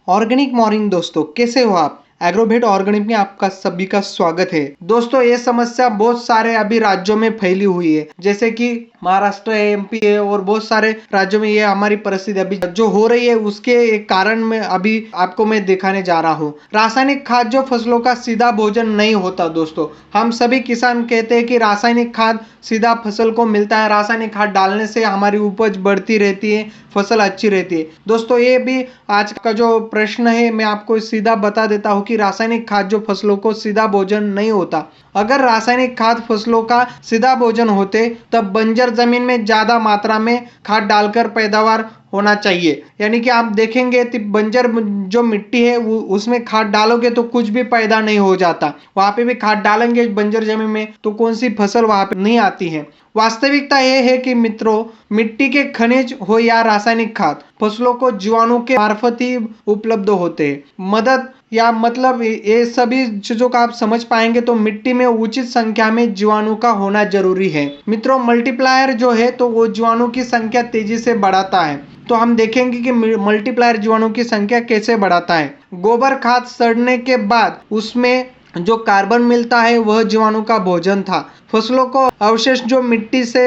Organic morning दोस्तों, कैसे हो आप? एग्रोवेट ऑर्गेनिक में आपका सभी का स्वागत है। दोस्तों, ये समस्या बहुत सारे अभी राज्यों में फैली हुई है, जैसे कि महाराष्ट्र है, एमपी है और बहुत सारे राज्यों में ये हमारी परिस्थिति अभी जो हो रही है उसके एक कारण में अभी आपको मैं दिखाने जा रहा हूँ। रासायनिक खाद जो फसलों का सीधा भोजन नहीं होता। दोस्तों, हम सभी किसान कहते हैं कि रासायनिक खाद सीधा फसल को मिलता है, रासायनिक खाद डालने से हमारी उपज बढ़ती रहती है, फसल अच्छी रहती है। दोस्तों, ये भी आज का जो प्रश्न है मैं आपको सीधा बता देता हूँ कि रासायनिक खाद जो फसलों को सीधा भोजन नहीं होता। अगर रासायनिक खाद फसलों का सीधा भोजन होते तब बंजर जमीन में ज्यादा मात्रा में खाद डालकर पैदावार होना चाहिए। यानी कि आप देखेंगे तो बंजर जो मिट्टी है उसमें खाद डालोगे तो कुछ भी पैदा नहीं हो जाता। वहां पे भी खाद डालेंगे बंजर जमीन में तो कौन सी फसल वहां पे नहीं आती है। वास्तविकता यह है कि मित्रों, मिट्टी के खनिज हो या रासायनिक खाद फसलों को जीवाणु के मार्फत ही उपलब्ध होते हैं। मदद या मतलब ये सभी चीजों का आप समझ पाएंगे तो मिट्टी में उचित संख्या में जीवाणु का होना जरूरी है। मित्रों, मल्टीप्लायर जो है तो वो जीवाणु की संख्या तेजी से बढ़ाता है। तो हम देखेंगे कि मल्टीप्लायर जीवाणु की संख्या कैसे बढ़ाता है। गोबर खाद सड़ने के बाद उसमें जो कार्बन मिलता है वह जीवाणु का भोजन था। फसलों को अवशेष जो मिट्टी से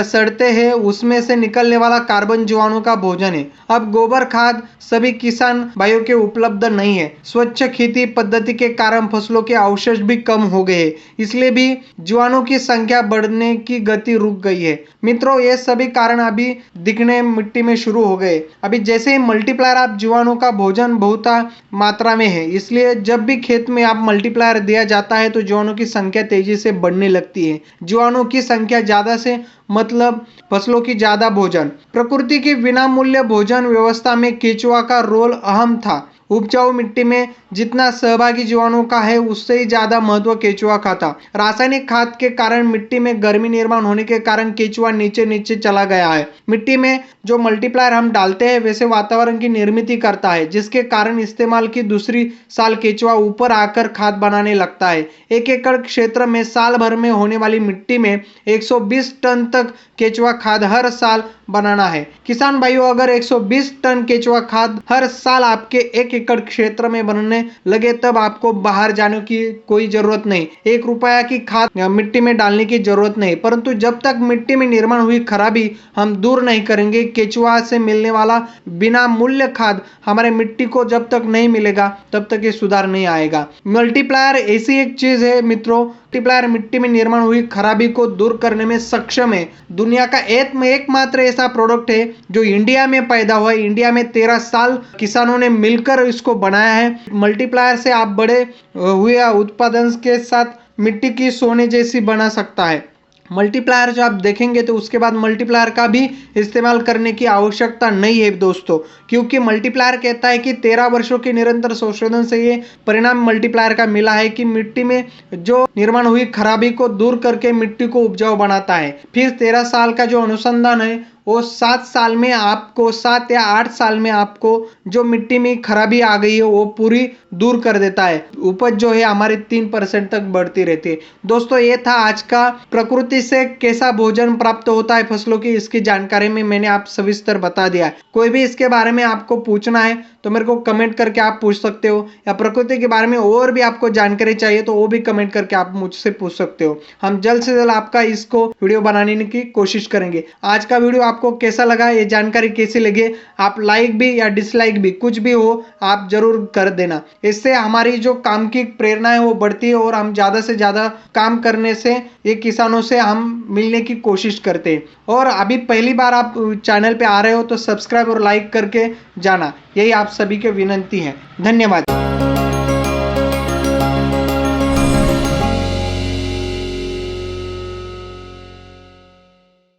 सड़ते हैं उसमें से निकलने वाला कार्बन जीवाणु का भोजन है। अब गोबर खाद सभी किसान भाइयों के उपलब्ध नहीं है। स्वच्छ खेती पद्धति के कारण फसलों के अवशेष भी कम हो गए, इसलिए भी जीवाणु की संख्या बढ़ने की गति रुक गई है। मित्रों, ये सभी कारण अभी दिखने मिट्टी में शुरू हो गए। अभी जैसे ही मल्टीप्लायर आप जीवाणु का भोजन बहुत मात्रा में है, इसलिए जब भी खेत में आप मल्टीप्लायर दिया जाता है तो जीवाणु की संख्या तेजी से बढ़ने लगती है। जीवाणु की संख्या ज्यादा से मतलब फसलों की ज्यादा भोजन। प्रकृति की विनामूल्य भोजन व्यवस्था में केंचुआ का रोल अहम था। उपजाऊ मिट्टी में जितना सहभागी जीवाणु का है उससे ही ज्यादा महत्व केंचुआ का था। रासायनिक खाद के कारण मिट्टी में गर्मी निर्माण होने के कारण केंचुआ नीचे नीचे चला गया है। मिट्टी में जो मल्टीप्लायर हम डालते हैं वैसे वातावरण की निर्मित करता है, जिसके कारण इस्तेमाल की दूसरी साल केंचुआ ऊपर आकर खाद बनाने लगता है। 1 एकड़ क्षेत्र में साल भर में होने वाली मिट्टी में 120 टन तक केंचुआ खाद हर साल बनाना है। किसान भाइयों, अगर 120 टन केंचुआ खाद हर साल आपके 1 एकड़ क्षेत्र में बनने लगे तब आपको बाहर जाने की कोई जरूरत नहीं, 1 रुपया की खाद मिट्टी में डालने की जरूरत नहीं। परंतु जब तक मिट्टी में निर्माण हुई खराबी हम दूर नहीं करेंगे, केंचुआ से मिलने वाला बिना मूल्य खाद हमारे मिट्टी को जब तक नहीं मिलेगा तब तक ये सुधार नहीं आएगा। मल्टीप्लायर ऐसी एक चीज है मित्रों, मल्टीप्लायर मिट्टी में निर्माण हुई खराबी को दूर करने में सक्षम है। दुनिया का एकमात्र ऐसा प्रोडक्ट है जो इंडिया में पैदा हुआ है। इंडिया में 13 साल किसानों ने मिलकर इसको बनाया है। मल्टीप्लायर से आप बड़े हुए उत्पादन के साथ मिट्टी की सोने जैसी बना सकता है। मल्टीप्लायर जो आप देखेंगे तो उसके बाद मल्टीप्लायर का भी इस्तेमाल करने की आवश्यकता नहीं है दोस्तों, क्योंकि मल्टीप्लायर कहता है कि 13 वर्षों के निरंतर संशोधन से ये परिणाम मल्टीप्लायर का मिला है कि मिट्टी में जो निर्माण हुई खराबी को दूर करके मिट्टी को उपजाऊ बनाता है। फिर 13 साल का जो अनुसंधान है वो 7 साल में आपको 7 या 8 साल में आपको जो मिट्टी में खराबी आ गई है वो पूरी दूर कर देता है। उपज जो है हमारी 3% तक बढ़ती रहती है। दोस्तों, ये था आज का प्रकृति से कैसा भोजन प्राप्त होता है फसलों की, इसकी जानकारी में मैंने आप सविस्तर बता दिया है। कोई भी इसके बारे में आपको पूछना है तो मेरे को कमेंट करके आप पूछ सकते हो, या प्रकृति के बारे में और भी आपको जानकारी चाहिए तो वो भी कमेंट करके आप मुझसे पूछ सकते हो। हम जल्द से जल्द आपका इसको वीडियो बनाने की कोशिश करेंगे। आज का वीडियो आपको कैसा लगा, ये जानकारी कैसी लगी, आप लाइक भी या डिसलाइक भी कुछ भी हो आप जरूर कर देना। इससे हमारी जो काम की प्रेरणा है वो बढ़ती है और हम ज्यादा से ज्यादा काम करने से ये किसानों से हम मिलने की कोशिश करते हैं। और अभी पहली बार आप चैनल पे आ रहे हो तो सब्सक्राइब और लाइक करके जाना, यही आप सभी की विनती है। धन्यवाद।